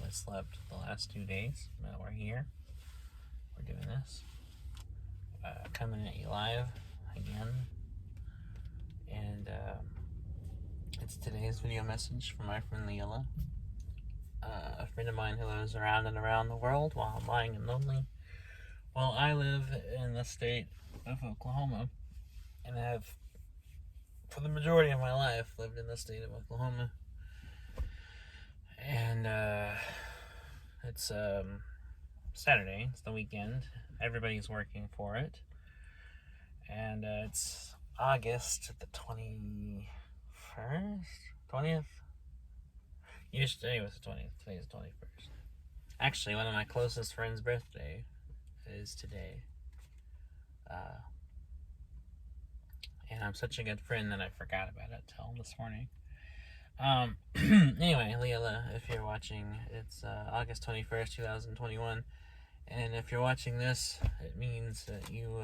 barely slept the last 2 days. But we're here. We're doing this. Coming at you live again. And it's today's video message from my friend Lilla. A friend of mine who lives around and around the world while I'm lying and lonely. Well, I live in the state of Oklahoma, and I have, for the majority of my life, lived in the state of Oklahoma. And it's Saturday, it's the weekend. Everybody's working for it. And it's August the 21st? 20th? Yesterday was the 20th. Today's the 21st. Actually, one of my closest friends' birthday is today. And I'm such a good friend that I forgot about it till this morning. Anyway, Lilla, if you're watching, it's August 21st, 2021. And if you're watching this, it means that you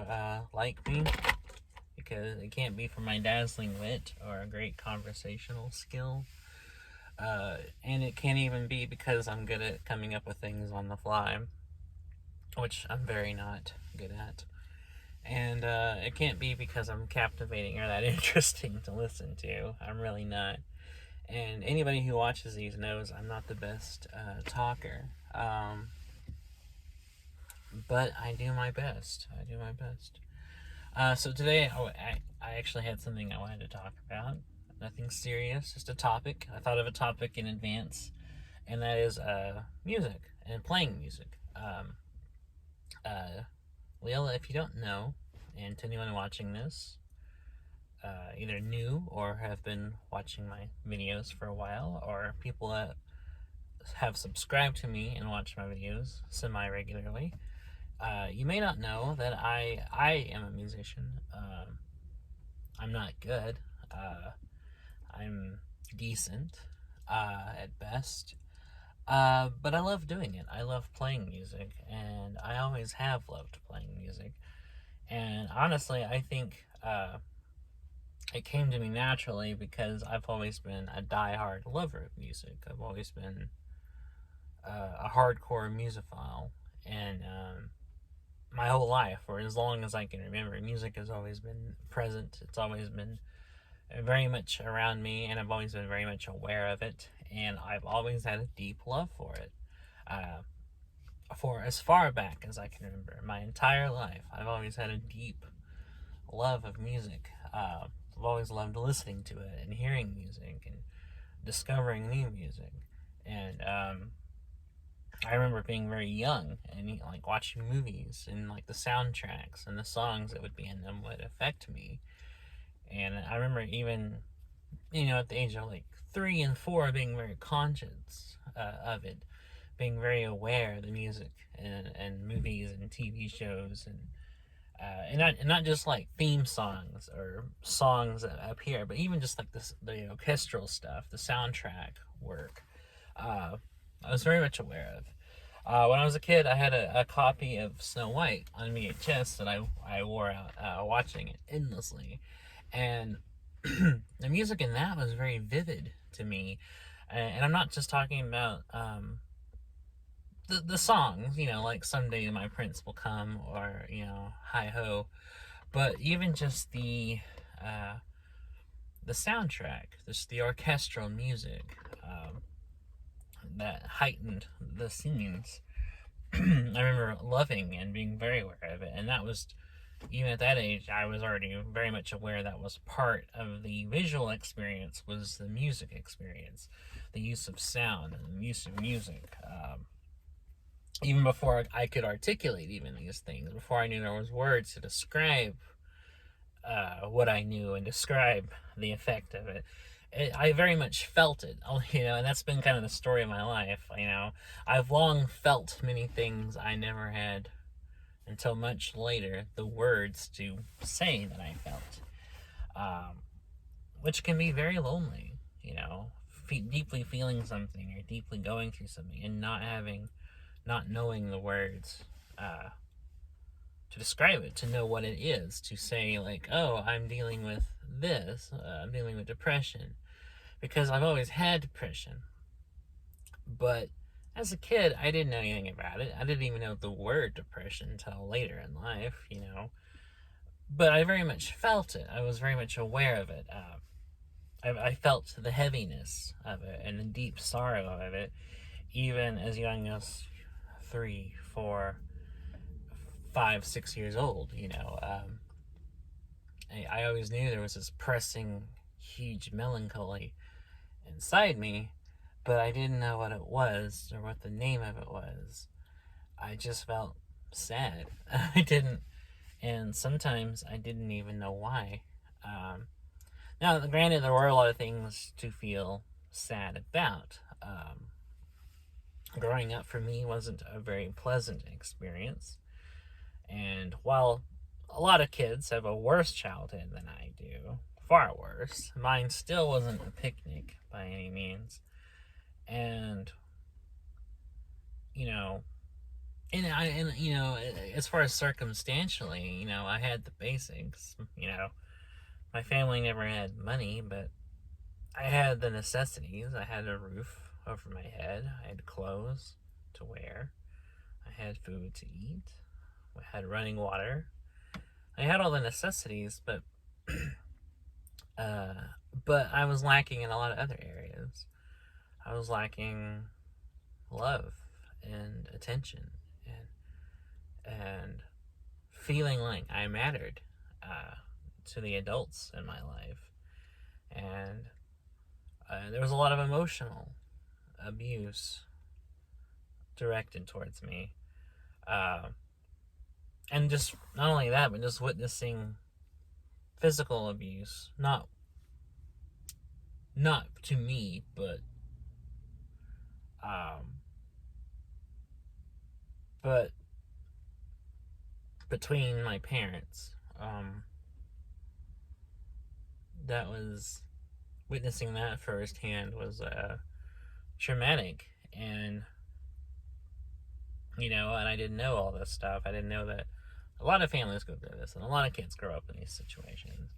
like me. Because it can't be for my dazzling wit or a great conversational skill. And it can't even be because I'm good at coming up with things on the fly, which I'm very not good at. And it can't be because I'm captivating or that interesting to listen to. I'm really not. And anybody who watches these knows I'm not the best talker. But I do my best. So today I actually had something I wanted to talk about. Nothing serious, just a topic. I thought of a topic in advance, and that is music and playing music. Lilla, if you don't know, and to anyone watching this, either new or have been watching my videos for a while, or people that have subscribed to me and watch my videos semi-regularly, you may not know that I am a musician. I'm not good. I'm decent at best. But I love doing it. I love playing music, and I always have loved playing music. And honestly, I think it came to me naturally because I've always been a die-hard lover of music. I've always been a hardcore musophile, and my whole life, or as long as I can remember, music has always been present. It's always been very much around me, and I've always been very much aware of it, and I've always had a deep love for it. For as far back as I can remember, my entire life, I've always had a deep love of music. I've always loved listening to it and hearing music and discovering new music. And I remember being very young and like watching movies, and like the soundtracks and the songs that would be in them would affect me. And I remember even, at the age of like 3 and 4, being very conscious of it, being very aware of the music and movies and TV shows, and not just like theme songs or songs that appear, but even just like the orchestral stuff, the soundtrack work. I was very much aware of. When I was a kid, I had a copy of Snow White on VHS that I wore out watching it endlessly. And the music in that was very vivid to me. And I'm not just talking about the songs, like Someday My Prince Will Come, or, Hi Ho. But even just the soundtrack, just the orchestral music that heightened the scenes. I remember loving and being very aware of it. And that was, even at that age, I was already very much aware that was part of the visual experience, was the music experience, the use of sound and the use of music. Even before I could articulate even these things, before I knew there was words to describe what I knew and describe the effect of it, I very much felt it, and that's been kind of the story of my life. I've long felt many things I never had, until much later, the words to say that I felt, which can be very lonely, deeply feeling something or deeply going through something and not knowing the words to describe it, to know what it is, to say like, oh, I'm dealing with this, I'm dealing with depression, because I've always had depression, but As a kid, I didn't know anything about it. I didn't even know the word depression until later in life, But I very much felt it. I was very much aware of it. I felt the heaviness of it and the deep sorrow of it, even as young as 3, 4, 5, 6 years old. I always knew there was this pressing, huge melancholy inside me, but I didn't know what it was or what the name of it was. I just felt sad. I didn't, and sometimes I didn't even know why. Now, granted, there were a lot of things to feel sad about. Growing up for me wasn't a very pleasant experience, and while a lot of kids have a worse childhood than I do, far worse, mine still wasn't a picnic by any means. And you know, as far as circumstantially, I had the basics. My family never had money, but I had the necessities. I had a roof over my head. I had clothes to wear. I had food to eat. I had running water. I had all the necessities, uh, but I was lacking in a lot of other areas. I was lacking love and attention and feeling like I mattered to the adults in my life. And there was a lot of emotional abuse directed towards me. And just not only that, but just witnessing physical abuse, not to me, um, but between my parents. That was witnessing that firsthand was traumatic, and and I didn't know all this stuff. I didn't know that a lot of families go through this, and a lot of kids grow up in these situations.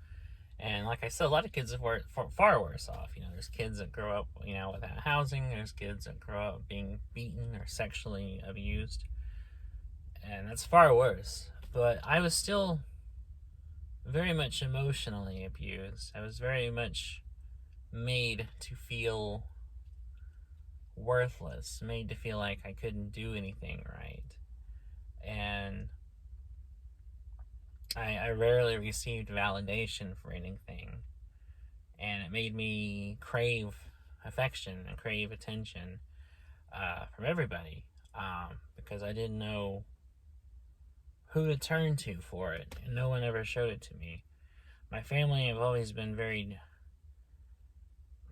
And like I said, a lot of kids are far worse off. There's kids that grow up, without housing. There's kids that grow up being beaten or sexually abused, and that's far worse. But I was still very much emotionally abused. I was very much made to feel worthless, made to feel like I couldn't do anything right. And I rarely received validation for anything. And it made me crave affection and crave attention from everybody, because I didn't know who to turn to for it, and no one ever showed it to me. My family have always been very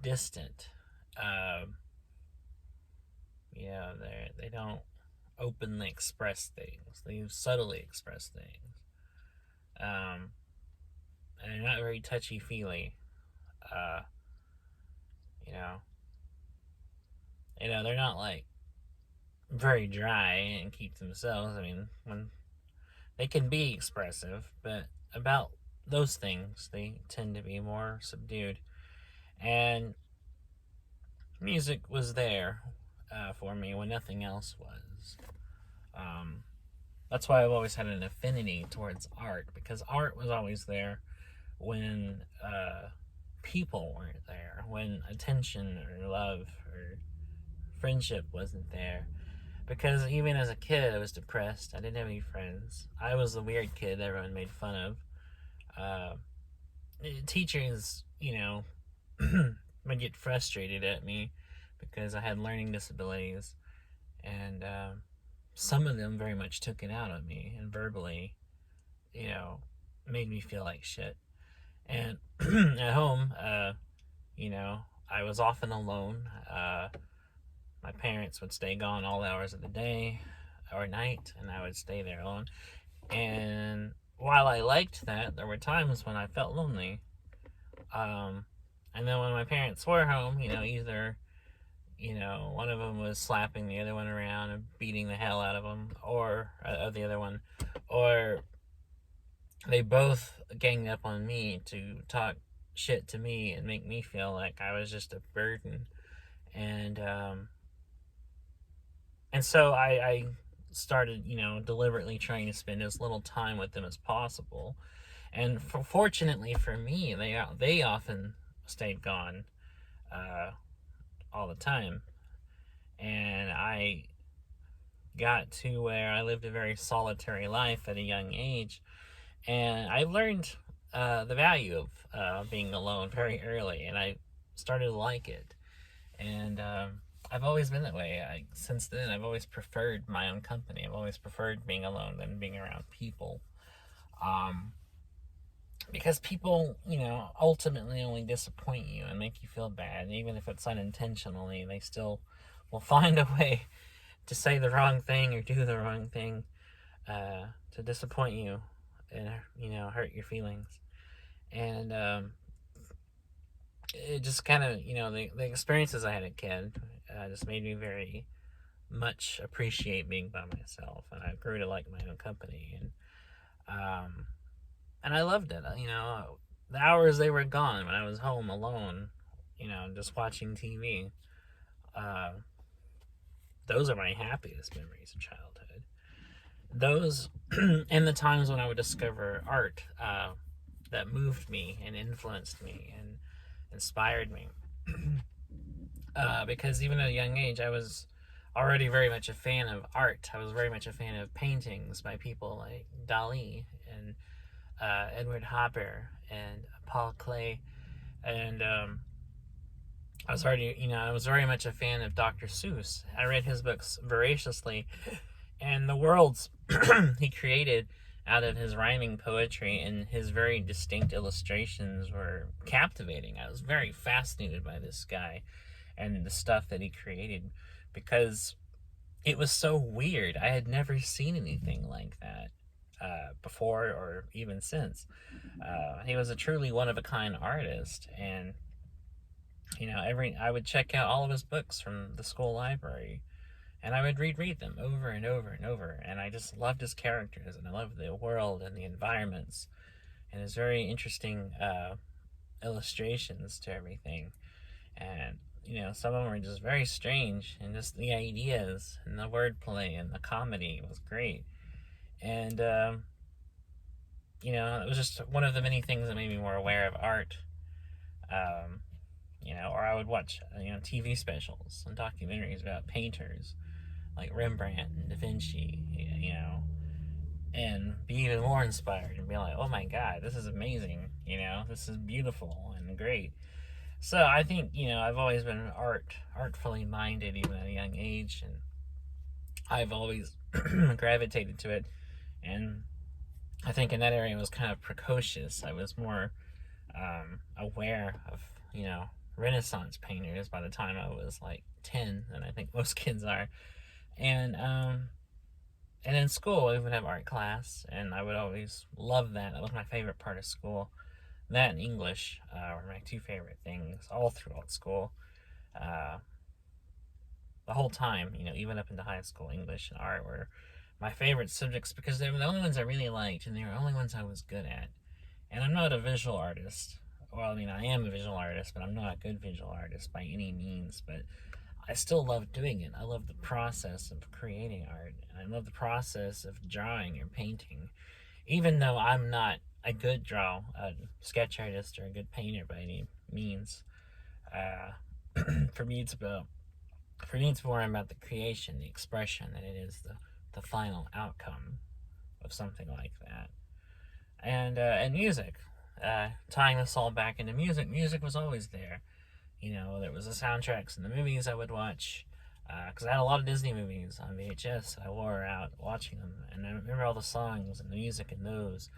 distant. They don't openly express things. They subtly express things. And they're not very touchy-feely. Uh, you know, they're not like very dry and keep to themselves. I mean, when they can be expressive, but about those things, they tend to be more subdued. And music was there for me when nothing else was. That's why I've always had an affinity towards art, because art was always there when people weren't there, when attention or love or friendship wasn't there. Because even as a kid, I was depressed. I didn't have any friends. I was the weird kid everyone made fun of. Uh, Teachers, would get frustrated at me because I had learning disabilities, and some of them very much took it out on me and verbally, made me feel like shit. And at home, I was often alone. My parents would stay gone all hours of the day or night, and I would stay there alone. And while I liked that, there were times when I felt lonely. And then when my parents were home, either one of them was slapping the other one around and beating the hell out of them, or of the other one, or they both ganged up on me to talk shit to me and make me feel like I was just a burden. And And so I started, deliberately trying to spend as little time with them as possible. And fortunately for me, they often stayed gone uh, all the time, and I got to where I lived a very solitary life at a young age, and I learned the value of being alone very early, and I started to like it. And I've always been that way. Since then, I've always preferred my own company. I've always preferred being alone than being around people. Um, because people, ultimately only disappoint you and make you feel bad. And even if it's unintentionally, they still will find a way to say the wrong thing or do the wrong thing to disappoint you and, hurt your feelings. And it just kind of, the experiences I had as a kid just made me very much appreciate being by myself. And I grew to like my own company. Um, and I loved it. The hours they were gone when I was home alone, just watching TV. Uh, those are my happiest memories of childhood. Those and the times when I would discover art that moved me and influenced me and inspired me. Because even at a young age, I was already very much a fan of art. I was very much a fan of paintings by people like Dali and Edward Hopper and Paul Klee, and I was very much a fan of Dr. Seuss. I read his books voraciously, and the worlds he created out of his rhyming poetry and his very distinct illustrations were captivating. I was very fascinated by this guy and the stuff that he created because it was so weird. I had never seen anything like that before or even since. He was a truly one of a kind artist, and I would check out all of his books from the school library, and I would reread them over and over and over. And I just loved his characters, and I loved the world and the environments, and his very interesting illustrations to everything. And some of them were just very strange, and just the ideas and the wordplay and the comedy was great. And it was just one of the many things that made me more aware of art. Um, or I would watch TV specials and documentaries about painters like Rembrandt and Da Vinci, and be even more inspired and be like, oh my God, this is amazing, this is beautiful and great. So I think, I've always been artfully minded even at a young age, and I've always gravitated to it. And I think in that area I was kind of precocious. I was more aware of, Renaissance painters by the time I was like 10, and I think most kids are. And in school, we would have art class, and I would always love that. That was my favorite part of school. That and English were my two favorite things all throughout school. Uh, the whole time, even up into high school, English and art were my favorite subjects because they were the only ones I really liked, and they were the only ones I was good at. And I'm not a visual artist. Well, I am a visual artist, but I'm not a good visual artist by any means. But I still love doing it. I love the process of creating art. I love the process of drawing or painting. Even though I'm not a good a sketch artist or a good painter by any means. For me, it's more about the creation, the expression, than it is the final outcome of something like that. And music, tying this all back into music. Music was always there. There was the soundtracks and the movies I would watch, because I had a lot of Disney movies on VHS. I wore out watching them, and I remember all the songs and the music in those.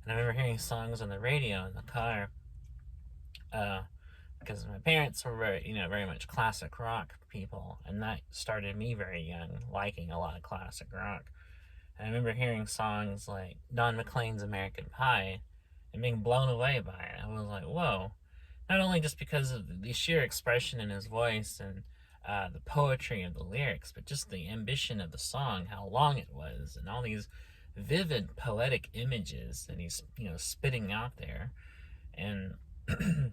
And I remember hearing songs on the radio in the car, because my parents were very much classic rock people, and that started me very young liking a lot of classic rock. And I remember hearing songs like Don McLean's American Pie and being blown away by it. I was like, whoa. Not only just because of the sheer expression in his voice and the poetry of the lyrics, but just the ambition of the song, how long it was, and all these vivid poetic images that he's spitting out there, and and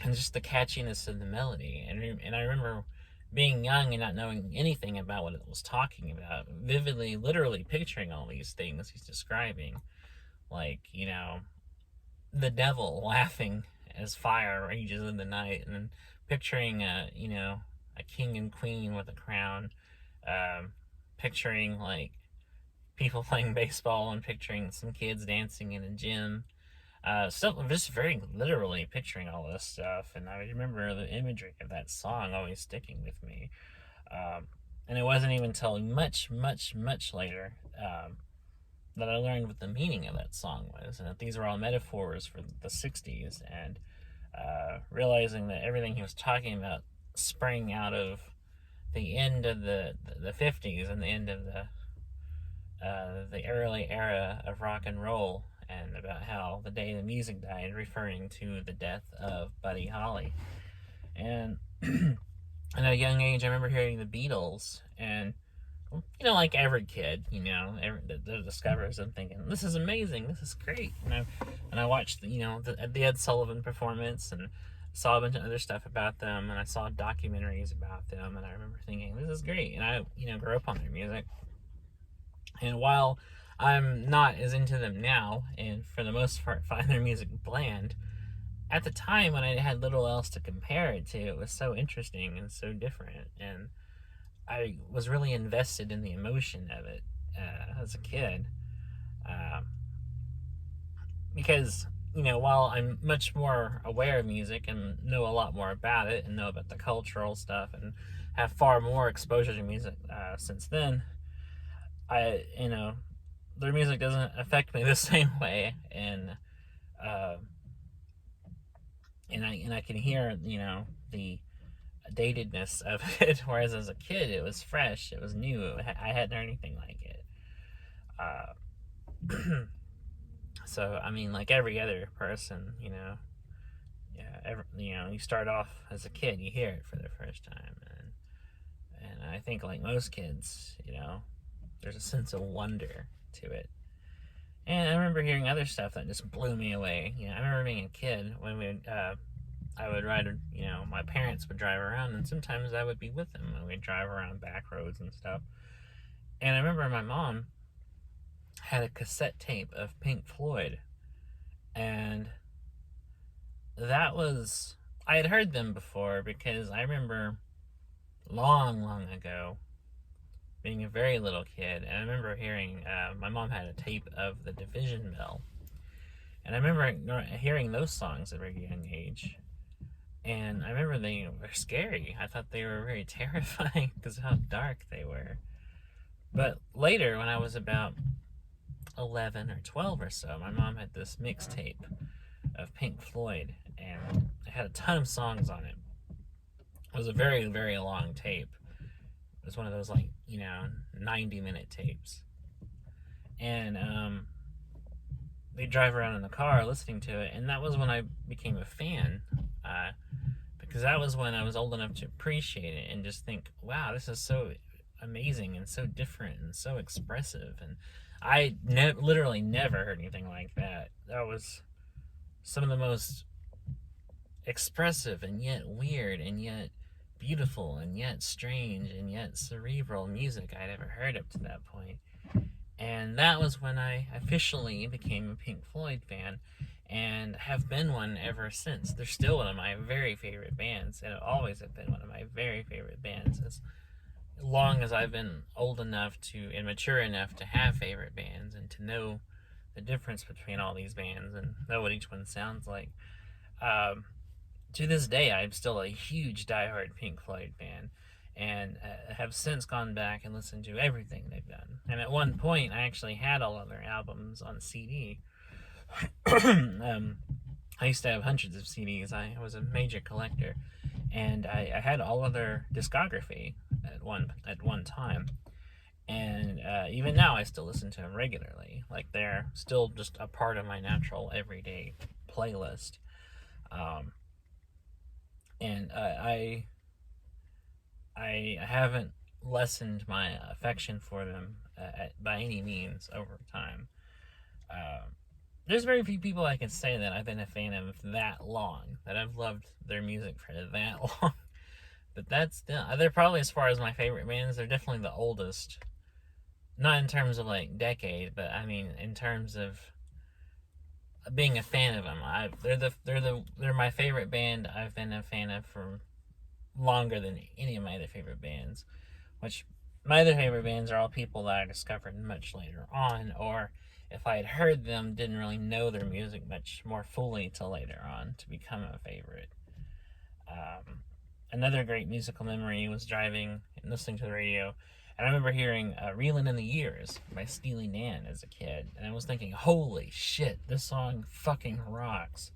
just the catchiness of the melody. And I remember being young and not knowing anything about what it was talking about, vividly, literally picturing all these things he's describing, like, the devil laughing as fire rages in the night, and then picturing, a king and queen with a crown, um, picturing, like, people playing baseball, and picturing some kids dancing in a gym. Stuff, just very literally picturing all this stuff, and I remember the imagery of that song always sticking with me. Um, and it wasn't even until much, much, much later that I learned what the meaning of that song was, and that these were all metaphors for the 60s, and realizing that everything he was talking about sprang out of the end of the 50s and the end of the early era of rock and roll, and about how the day the music died, referring to the death of Buddy Holly. And at a young age, I remember hearing the Beatles, and like every kid, that discovers them, thinking, "This is amazing, this is great," And I watched, the Ed Sullivan performance, and saw a bunch of other stuff about them, and I saw documentaries about them, and I remember thinking, "This is great," and I, grew up on their music. And while I'm not as into them now, and for the most part find their music bland, at the time when I had little else to compare it to, it was so interesting and so different, and I was really invested in the emotion of it as a kid. Um, because, while I'm much more aware of music and know a lot more about it and know about the cultural stuff and have far more exposure to music since then, their music doesn't affect me the same way, uh, and I can hear, the datedness of it. Whereas as a kid, it was fresh, it was new. I hadn't heard anything like it. So I mean, like every other person, yeah, you start off as a kid, you hear it for the first time, and I think like most kids, there's a sense of wonder to it. And I remember hearing other stuff that just blew me away. I remember being a kid when I would ride, my parents would drive around, and sometimes I would be with them, and we'd drive around back roads and stuff. And I remember my mom had a cassette tape of Pink Floyd, and I had heard them before, because I remember long, long ago being a very little kid, and I remember hearing, my mom had a tape of the Division Bell, and I remember hearing those songs at a very young age, and I remember they were scary. I thought they were very terrifying because of how dark they were. But later, when I was about 11 or 12 or so, my mom had this mixtape of Pink Floyd, and it had a ton of songs on it. It was a very, very long tape. It was one of those, 90-minute tapes. And they'd drive around in the car listening to it, and that was when I became a fan. Because that was when I was old enough to appreciate it and just think, wow, this is so amazing and so different and so expressive. And I literally never heard anything like that. That was some of the most expressive and yet weird and yet beautiful and yet strange and yet cerebral music I'd ever heard up to that point. And that was when I officially became a Pink Floyd fan, and have been one ever since. They're still one of my very favorite bands, and always have been one of my very favorite bands as long as I've been old enough to and mature enough to have favorite bands and to know the difference between all these bands and know what each one sounds like. To this day, I'm still a huge diehard Pink Floyd fan, and have since gone back and listened to everything they've done. And at one point, I actually had all of their albums on CD. I used to have hundreds of CDs. I was a major collector, and I had all of their discography at one time. And even now, I still listen to them regularly. Like, they're still just a part of my natural everyday playlist. And I haven't lessened my affection for them by any means over time. There's very few people I can say that I've been a fan of that long, that I've loved their music for that long. But they're probably, as far as my favorite bands, they're definitely the oldest. Not in terms of like decade, but I mean in terms of being a fan of them. They're my favorite band. I've been a fan of for longer than any of my other favorite bands. Which my other favorite bands are all people that I discovered much later on, or if I had heard them, didn't really know their music much more fully till later on to become a favorite. Another great musical memory was driving and listening to the radio, and I remember hearing "Reelin' in the Years" by Steely Dan as a kid, and I was thinking, "Holy shit, this song fucking rocks!"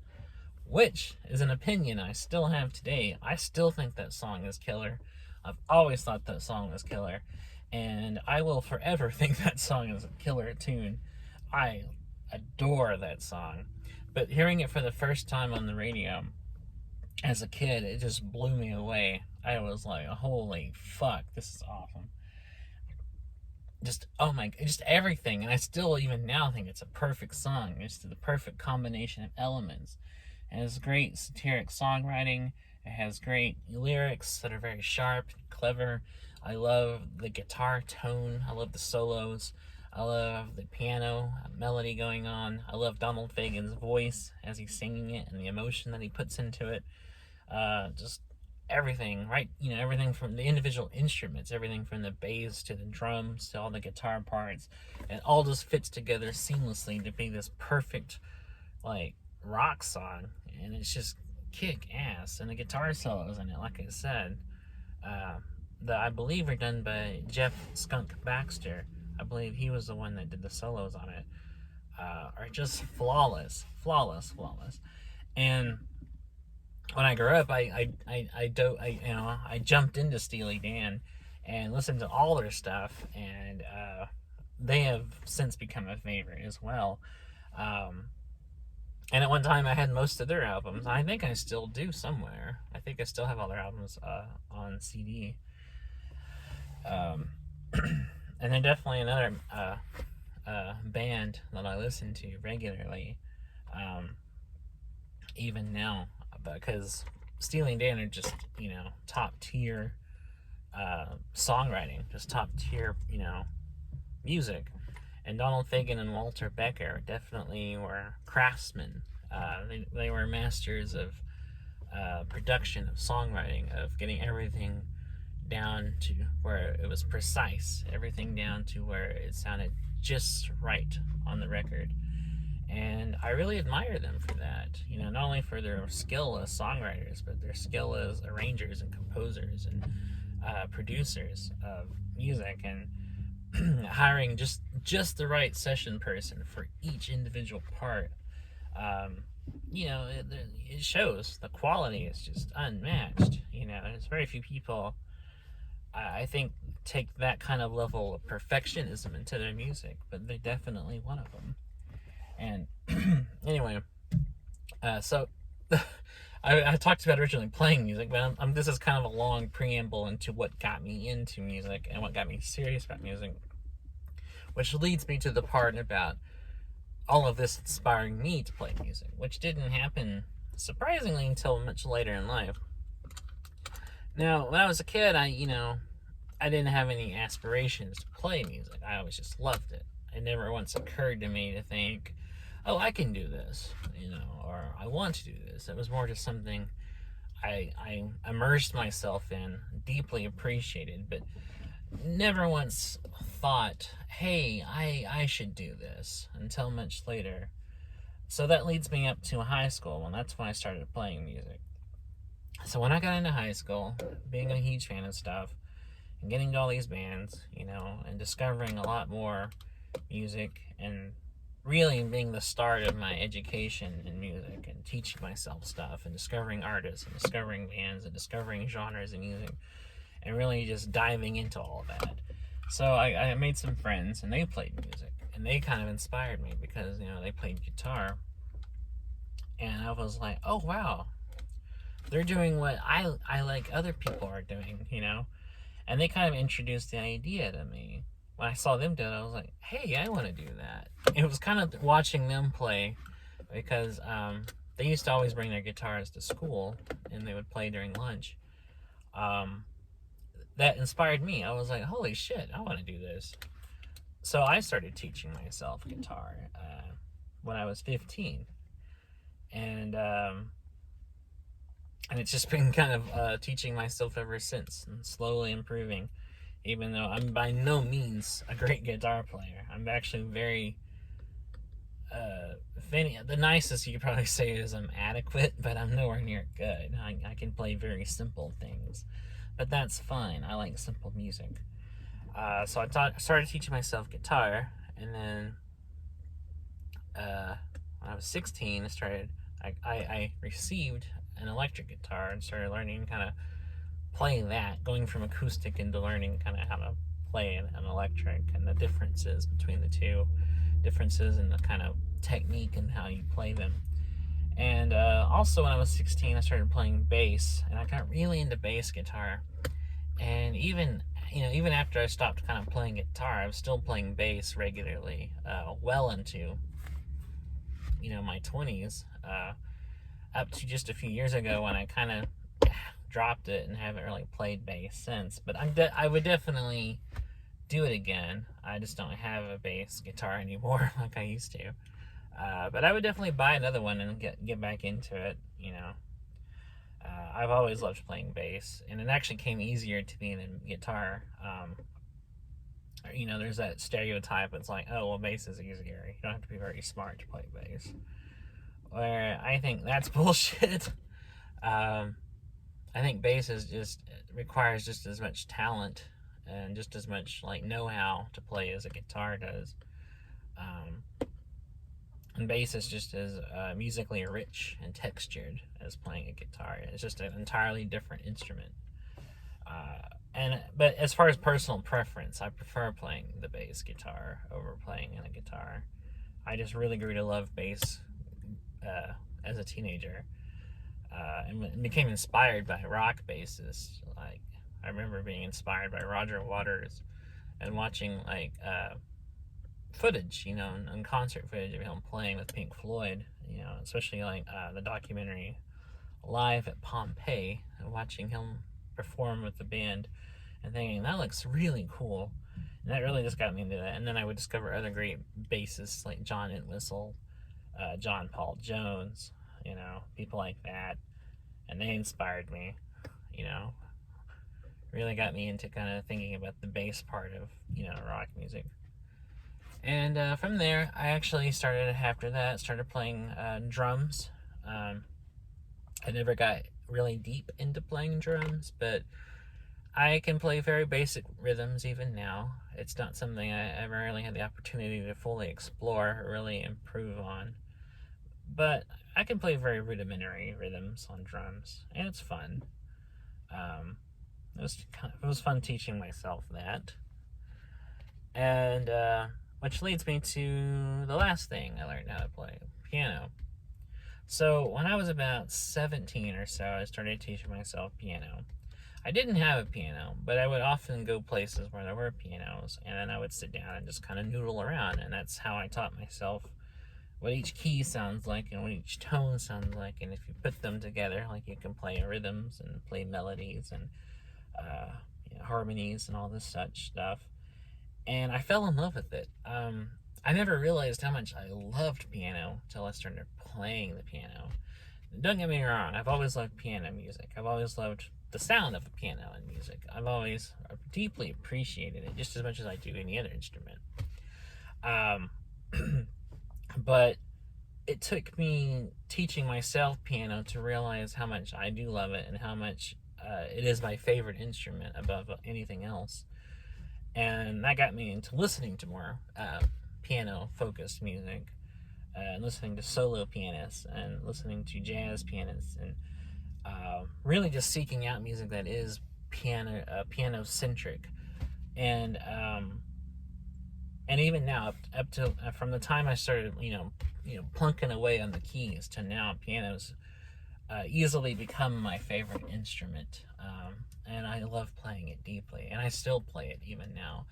Which is an opinion I still have today. I still think that song is killer. I've always thought that song was killer, and I will forever think that song is a killer tune. I adore that song, but hearing it for the first time on the radio as a kid, it just blew me away. I was like, holy fuck, this is awesome. Just, oh my, just everything. And I still, even now, think it's a perfect song. It's the perfect combination of elements. It has great satiric songwriting. It has great lyrics that are very sharp, clever. I love the guitar tone. I love the solos. I love the piano melody going on. I love Donald Fagen's voice as he's singing it and the emotion that he puts into it. Just everything, right? Everything from the individual instruments, everything from the bass to the drums to all the guitar parts. It all just fits together seamlessly to be this perfect, like, rock song. And it's just kick ass. And the guitar solos in it, like I said, that I believe are done by Jeff Skunk Baxter. I believe he was the one that did the solos on it. Are just flawless. And when I grew up, I jumped into Steely Dan and listened to all their stuff, and they have since become a favorite as well. And at one time, I had most of their albums. I think I still do somewhere. I think I still have all their albums on CD. And they're definitely another band that I listen to regularly, even now, because Steely Dan are just, top tier songwriting, just top tier, music. And Donald Fagen and Walter Becker definitely were craftsmen. They were masters of production, of songwriting, of getting everything down to where it was precise, everything down to where it sounded just right on the record. And I really admire them for that, not only for their skill as songwriters, but their skill as arrangers and composers and producers of music, and hiring just the right session person for each individual part. It shows the quality is just unmatched. There's very few people, I think, take that kind of level of perfectionism into their music, but they're definitely one of them. And anyway, so I talked about originally playing music, but this is kind of a long preamble into what got me into music and what got me serious about music, which leads me to the part about all of this inspiring me to play music, which didn't happen, surprisingly, until much later in life. Now, when I was a kid, I didn't have any aspirations to play music. I always just loved it. It never once occurred to me to think, oh, I can do this, or I want to do this. It was more just something I immersed myself in, deeply appreciated, but never once thought, hey, I should do this, until much later. So that leads me up to high school, and that's when I started playing music. So when I got into high school, being a huge fan of stuff, and getting to all these bands, and discovering a lot more music, and really being the start of my education in music, and teaching myself stuff, and discovering artists, and discovering bands, and discovering genres in music, and really just diving into all of that. So I made some friends, and they played music, and they kind of inspired me because, they played guitar, and I was like, oh, wow, they're doing what I like other people are doing, and they kind of introduced the idea to me. When I saw them do it, I was like, hey, I want to do that. It was kind of watching them play, because they used to always bring their guitars to school, and they would play during lunch. that inspired me. I was like, holy shit, I want to do this. So I started teaching myself guitar when I was 15, and it's just been kind of teaching myself ever since, and slowly improving. Even though I'm by no means a great guitar player, I'm actually very the nicest you could probably say is I'm adequate, but I'm nowhere near good. I can play very simple things, but that's fine. I like simple music. So started teaching myself guitar, and then when I was 16, I received an electric guitar and started learning kind of playing that, going from acoustic into learning kind of how to play an electric and the differences between the two, differences in the kind of technique and how you play them. And also when I was 16, I started playing bass, and I got really into bass guitar. And even after I stopped kind of playing guitar, I was still playing bass regularly, well into my 20s, up to just a few years ago when I kind of dropped it and haven't really played bass since. But I would definitely do it again. I just don't have a bass guitar anymore like I used to. But I would definitely buy another one and get back into it. I've always loved playing bass, and it actually came easier to me than guitar. There's that stereotype. It's like, oh, well, bass is easier. You don't have to be very smart to play bass. Where I think that's bullshit. I think bass requires just as much talent and just as much know-how to play as a guitar does. And bass is just as musically rich and textured as playing a guitar. It's just an entirely different instrument. But as far as personal preference, I prefer playing the bass guitar over playing in a guitar. I just really grew to love bass as a teenager, and became inspired by rock bassists. I remember being inspired by Roger Waters and watching footage, and concert footage of him playing with Pink Floyd, especially the documentary Live at Pompeii, and watching him perform with the band and thinking, that looks really cool. And that really just got me into that. And then I would discover other great bassists like John Entwistle, John Paul Jones, people like that. And they inspired me, really got me into kind of thinking about the bass part of, rock music. And from there, I actually started playing drums. I never got really deep into playing drums, but I can play very basic rhythms even now. It's not something I ever really had the opportunity to fully explore or really improve on. But I can play very rudimentary rhythms on drums, and it's fun. It was fun teaching myself that. And which leads me to the last thing I learned how to play, piano. So when I was about 17 or so, I started teaching myself piano. I didn't have a piano, but I would often go places where there were pianos, and then I would sit down and just kind of noodle around, and that's how I taught myself what each key sounds like and what each tone sounds like, and if you put them together, you can play rhythms and play melodies and harmonies and all this such stuff. And I fell in love with it. I never realized how much I loved piano until I started playing the piano. Don't get me wrong, I've always loved piano music. I've always loved the sound of a piano in music. I've always deeply appreciated it just as much as I do any other instrument. But it took me teaching myself piano to realize how much I do love it and how much it is my favorite instrument above anything else. And that got me into listening to more piano-focused music, and listening to solo pianists and listening to jazz pianists, and really just seeking out music that is piano-centric. And even now, up to from the time I started, plunking away on the keys to now, piano's easily become my favorite instrument. And I love playing it deeply, and I still play it even now.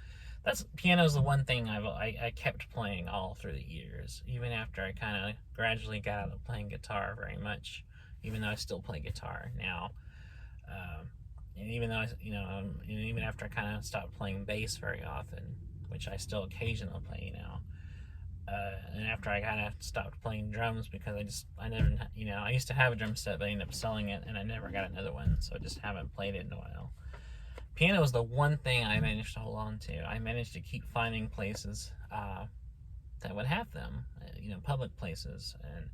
Piano's the one thing I kept playing all through the years, even after I kind of gradually got out of playing guitar very much, even though I still play guitar now. and even though even after I kind of stopped playing bass very often, which I still occasionally play now, and after I kind of stopped playing drums because I never, I used to have a drum set, but I ended up selling it, and I never got another one, so I just haven't played it in a while. Piano was the one thing I managed to hold on to. I managed to keep finding places that would have them, public places, and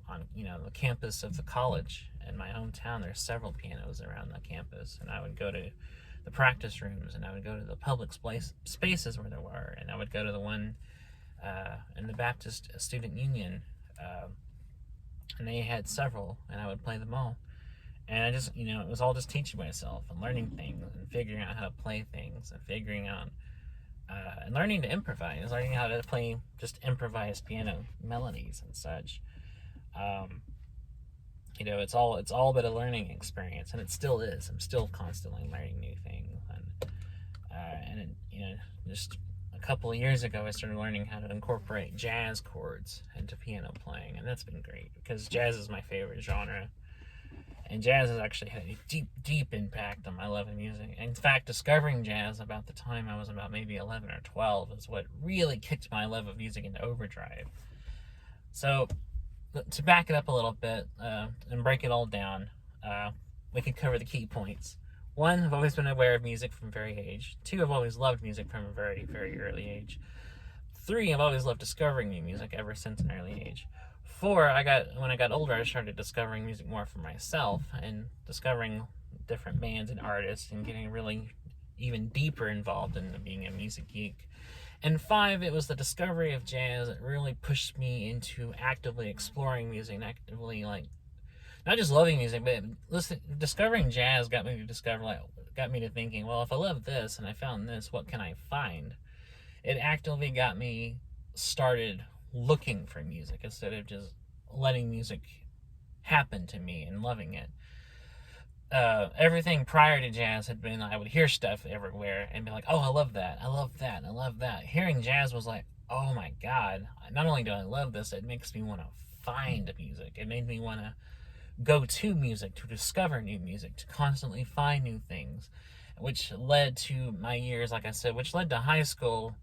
on the campus of the college in my hometown. There's several pianos around the campus, and I would go to the practice rooms, and I would go to the public spaces where there were, and I would go to the one in the Baptist Student Union, and they had several, and I would play them all. And I just, it was all just teaching myself and learning things and figuring out how to play things and figuring out and learning to improvise, learning how to play just improvised piano melodies and such. Um, it's all been a learning experience, and it still is. I'm still constantly learning new things, and just a couple of years ago, I started learning how to incorporate jazz chords into piano playing, and that's been great because jazz is my favorite genre. And jazz has actually had a deep, deep impact on my love of music. In fact, discovering jazz about the time I was about maybe 11 or 12 is what really kicked my love of music into overdrive. So, to back it up a little bit and break it all down, we can cover the key points. 1, I've always been aware of music from a very age. 2, I've always loved music from a very, very early age. 3, I've always loved discovering new music ever since an early age. 4, when I got older, I started discovering music more for myself and discovering different bands and artists and getting really even deeper involved in being a music geek. And 5, it was the discovery of jazz that really pushed me into actively exploring music and actively not just loving music, but discovering jazz got me to thinking, well, if I love this and I found this, what can I find? It actively got me started looking for music instead of just letting music happen to me and loving it. Everything prior to jazz had been, I would hear stuff everywhere and be like, oh, I love that, I love that, I love that. Hearing jazz was like, oh my God, not only do I love this, it makes me want to find music. It made me want to go to music, to discover new music, to constantly find new things, which led to my years, like I said, which led to high school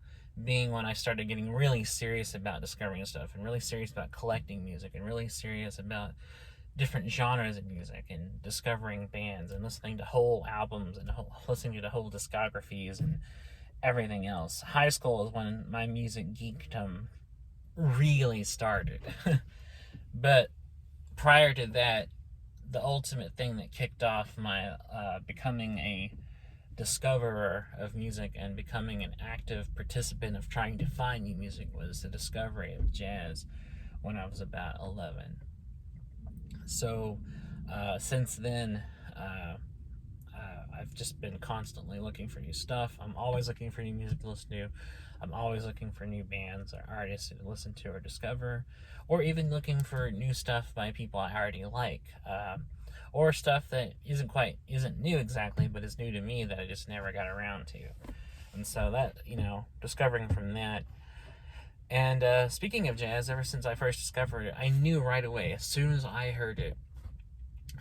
being when I started getting really serious about discovering stuff and really serious about collecting music and really serious about different genres of music and discovering bands and listening to whole albums and listening to whole discographies and everything else. High school is when my music geekdom really started. But prior to that, the ultimate thing that kicked off my becoming a discoverer of music and becoming an active participant of trying to find new music was the discovery of jazz when I was about 11. So since then, I've just been constantly looking for new stuff. I'm always looking for new music to listen to. I'm always looking for new bands or artists to listen to or discover, or even looking for new stuff by people I already like, or stuff that isn't new exactly, but is new to me that I just never got around to. And so that, discovering from that. And speaking of jazz, ever since I first discovered it, I knew right away, as soon as I heard it,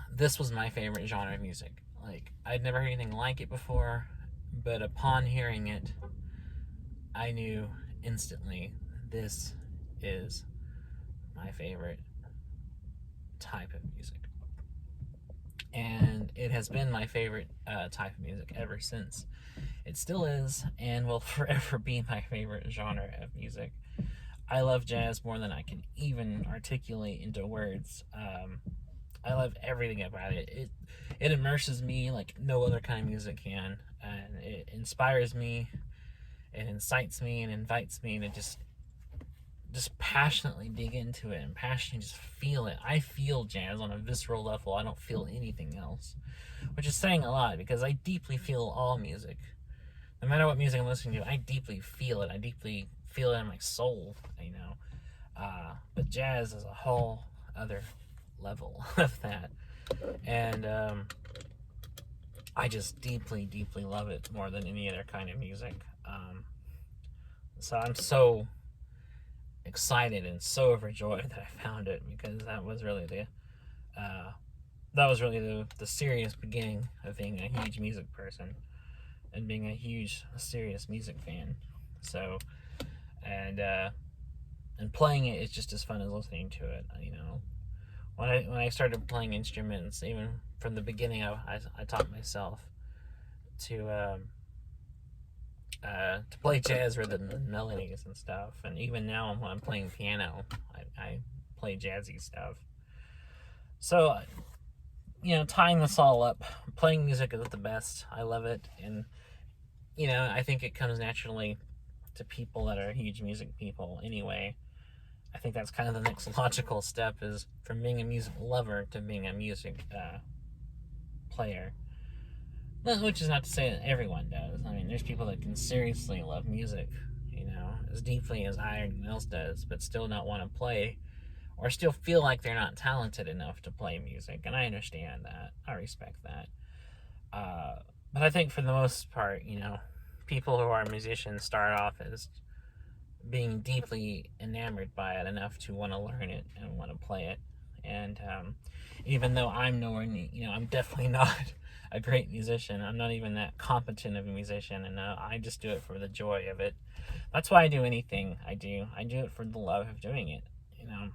this was my favorite genre of music. Like, I'd never heard anything like it before, but upon hearing it, I knew instantly this is my favorite type of music. And it has been my favorite type of music ever since. It still is, and will forever be my favorite genre of music. I love jazz more than I can even articulate into words. I love everything about it. It immerses me like no other kind of music can, and it inspires me, it incites me, and invites me to just passionately dig into it and passionately just feel it. I feel jazz on a visceral level. I don't feel anything else, which is saying a lot because I deeply feel all music. No matter what music I'm listening to, I deeply feel it. I deeply feel it in my soul, but jazz is a whole other level of that. And I just deeply, deeply love it more than any other kind of music. So I'm so excited and so overjoyed that I found it, because that was really that was really the serious beginning of being a huge music person and being a huge, serious music fan. So, and and playing it is just as fun as listening to it. You know, when I started playing instruments, even from the beginning, I taught myself to to play jazz rather than melodies and stuff. And even now, when I'm playing piano, I play jazzy stuff. So, you know, tying this all up, playing music is the best. I love it, and you know, I think it comes naturally to people that are huge music people. Anyway, I think that's kind of the next logical step, is from being a music lover to being a music player. Which is not to say that everyone does. I mean, there's people that can seriously love music, you know, as deeply as everyone else does, but still not want to play, or still feel like they're not talented enough to play music. And I understand that. I respect that. But I think for the most part, you know, people who are musicians start off as being deeply enamored by it enough to want to learn it and want to play it. And even though I'm nowhere near, you know, I'm definitely not a great musician. I'm not even that competent of a musician, and I just do it for the joy of it. That's why I do anything I do. I do it for the love of doing it. You know,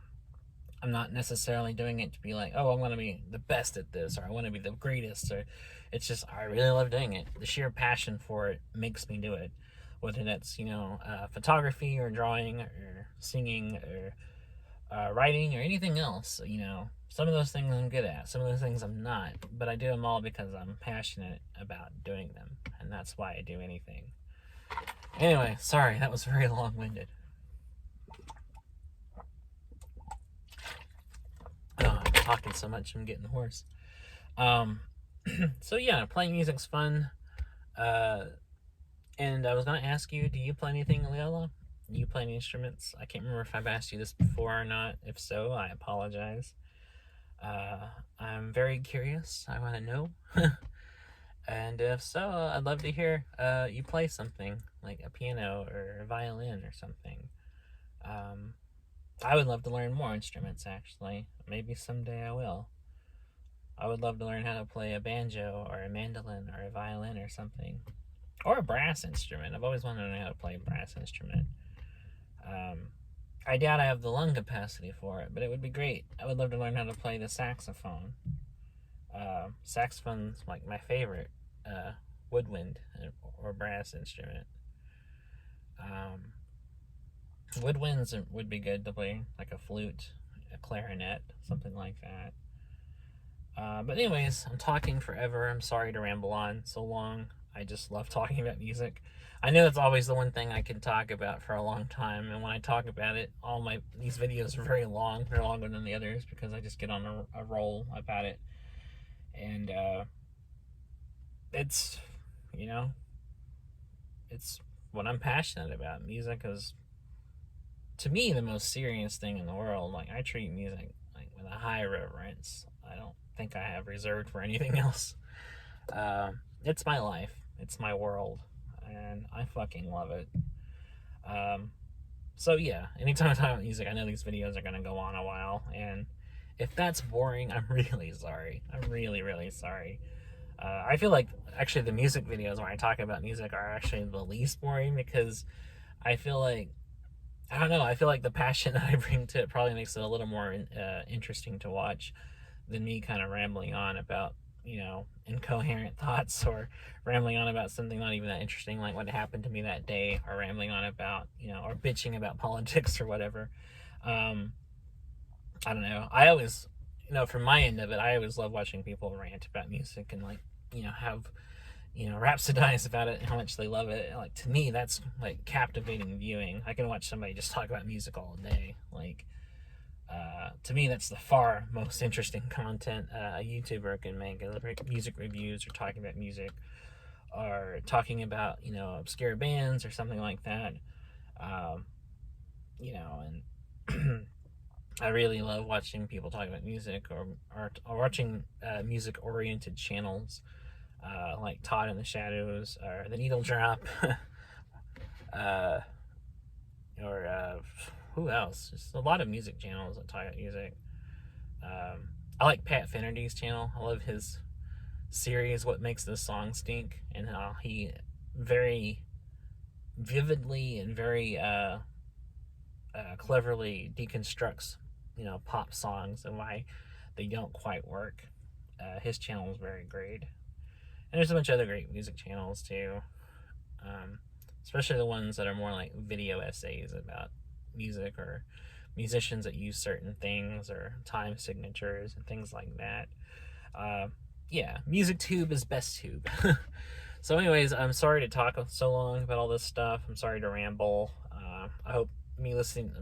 I'm not necessarily doing it to be like, oh, I want to be the best at this, or I want to be the greatest, or it's just I really love doing it. The sheer passion for it makes me do it, whether that's, you know, photography or drawing or singing or writing or anything else. You know, some of those things I'm good at, some of those things I'm not, but I do them all because I'm passionate about doing them, and that's why I do anything. Anyway, sorry, that was very long-winded. Oh, I'm talking so much I'm getting hoarse. So yeah, playing music's fun. And I was gonna ask you, do you play anything, Lilla? Do you play any instruments? I can't remember if I've asked you this before or not. If so, I apologize. I'm very curious. I want to know. And if so, I'd love to hear you play something like a piano or a violin or something. Um, I would love to learn more instruments, actually. Maybe someday I will. I would love to learn how to play a banjo or a mandolin or a violin or something. Or a brass instrument. I've always wanted to know how to play a brass instrument. I doubt I have the lung capacity for it, but it would be great. I would love to learn how to play the saxophone. Saxophone's like my favorite woodwind or brass instrument. Woodwinds would be good to play, like a flute, a clarinet, something like that. But anyways, I'm talking forever. I'm sorry to ramble on so long. I just love talking about music. I know it's always the one thing I can talk about for a long time, and when I talk about it, these videos are very long. They're longer than the others because I just get on a roll about it, and it's, you know, it's what I'm passionate about. Music is, to me, the most serious thing in the world. Like, I treat music like with a high reverence. I don't think I have reserved for anything else. It's my life. It's my world, and I fucking love it. So yeah, anytime I talk about music, I know these videos are gonna go on a while, and if that's boring, I'm really sorry. I'm really, really sorry. I feel like actually the music videos where I talk about music are actually the least boring, because I feel like, I don't know, I feel like the passion that I bring to it probably makes it a little more interesting to watch than me kind of rambling on about, you know, incoherent thoughts, or rambling on about something not even that interesting, like what happened to me that day, or rambling on about, you know, or bitching about politics or whatever. I don't know. I always, you know, from my end of it, I always love watching people rant about music and, like, you know, have, you know, rhapsodize about it and how much they love it. Like, to me, that's like captivating viewing. I can watch somebody just talk about music all day. Like, to me, that's the far most interesting content a YouTuber can make. Music reviews, or talking about music, or talking about, you know, obscure bands or something like that. You know, and I really love watching people talk about music, or watching music-oriented channels, like Todd in the Shadows, or The Needle Drop, uh, or who else? Just a lot of music channels that talk about music. I like Pat Finnerty's channel. I love his series, What Makes This Song Stink, and how he very vividly and very cleverly deconstructs, pop songs and why they don't quite work. His channel is very great. And there's a bunch of other great music channels too, especially the ones that are more like video essays about music or musicians that use certain things or time signatures and things like that. Yeah, Music Tube is best tube. So anyways, I'm sorry to talk so long about all this stuff. I'm sorry to ramble. I hope listing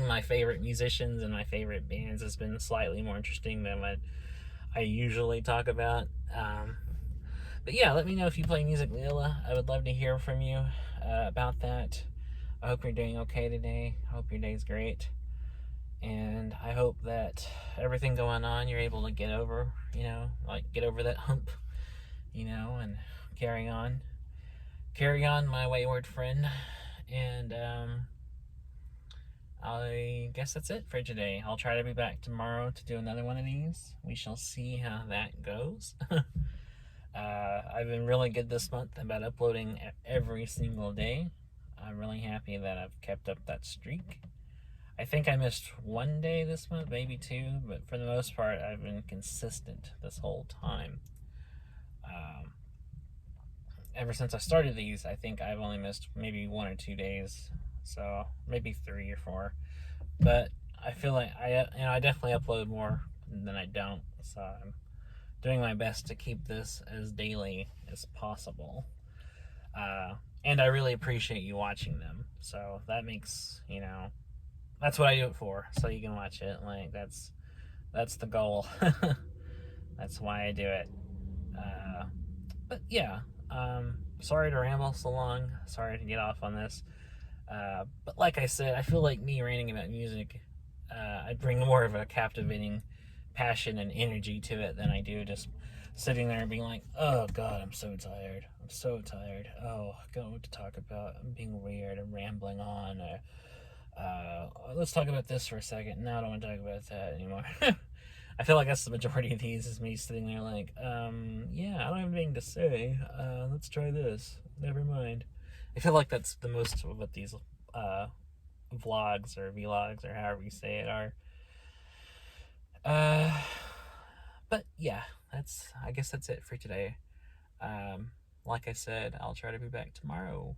my favorite musicians and my favorite bands has been slightly more interesting than what I usually talk about. But yeah, let me know if you play music, Lilla. I would love to hear from you about that. I hope you're doing okay today. I hope your day's great. And I hope that everything going on, you're able to get over, get over that hump, and carry on. Carry on, my wayward friend. And I guess that's it for today. I'll try to be back tomorrow to do another one of these. We shall see how that goes. I've been really good this month about uploading every single day. I'm really happy that I've kept up that streak. I think I missed one day this month, maybe two, but for the most part, I've been consistent this whole time. Ever since I started these, I think I've only missed maybe 1 or 2 days, so maybe 3 or 4. But I feel like I definitely upload more than I don't, so I'm doing my best to keep this as daily as possible. And I really appreciate you watching them, so that makes, that's what I do it for, so you can watch it. Like, that's the goal. That's why I do it. But yeah, sorry to ramble so long. Sorry to get off on this. But like I said, I feel like me ranting about music, I bring more of a captivating passion and energy to it than I do just sitting there and being like, oh God, I'm so tired. I'm so tired. Oh, I don't know what to talk about. I'm being weird. I'm rambling on. Let's talk about this for a second. No, I don't want to talk about that anymore. I feel like that's the majority of these, is me sitting there like, yeah, I don't have anything to say. Let's try this. Never mind. I feel like that's the most of what these vlogs or vlogs or however you say it are. But yeah, I guess that's it for today. Like I said, I'll try to be back tomorrow.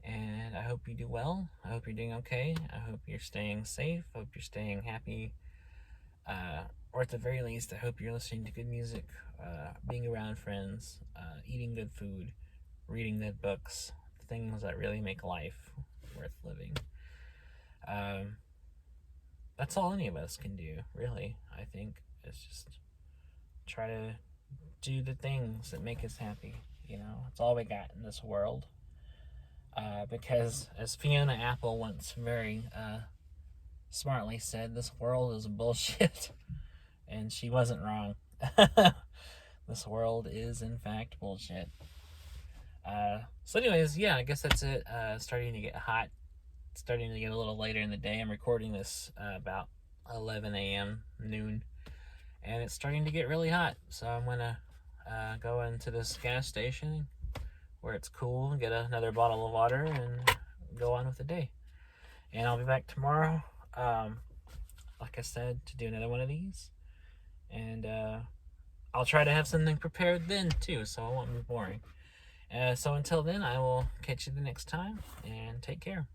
And I hope you do well. I hope you're doing okay. I hope you're staying safe. I hope you're staying happy. Or at the very least, I hope you're listening to good music, being around friends, eating good food, reading good books, things that really make life worth living. That's all any of us can do, really, I think. It's just try to do the things that make us happy. It's all we got in this world. Because, as Fiona Apple once very smartly said, this world is bullshit. And she wasn't wrong. This world is, in fact, bullshit. So anyways, yeah, I guess that's it. Starting to get hot. Starting to get a little later in the day. I'm recording this about 11 a.m., noon. And it's starting to get really hot. So I'm going to go into this gas station where it's cool, get another bottle of water, and go on with the day. And I'll be back tomorrow, like I said, to do another one of these. And I'll try to have something prepared then too, so it won't be boring. So until then, I will catch you the next time, and take care.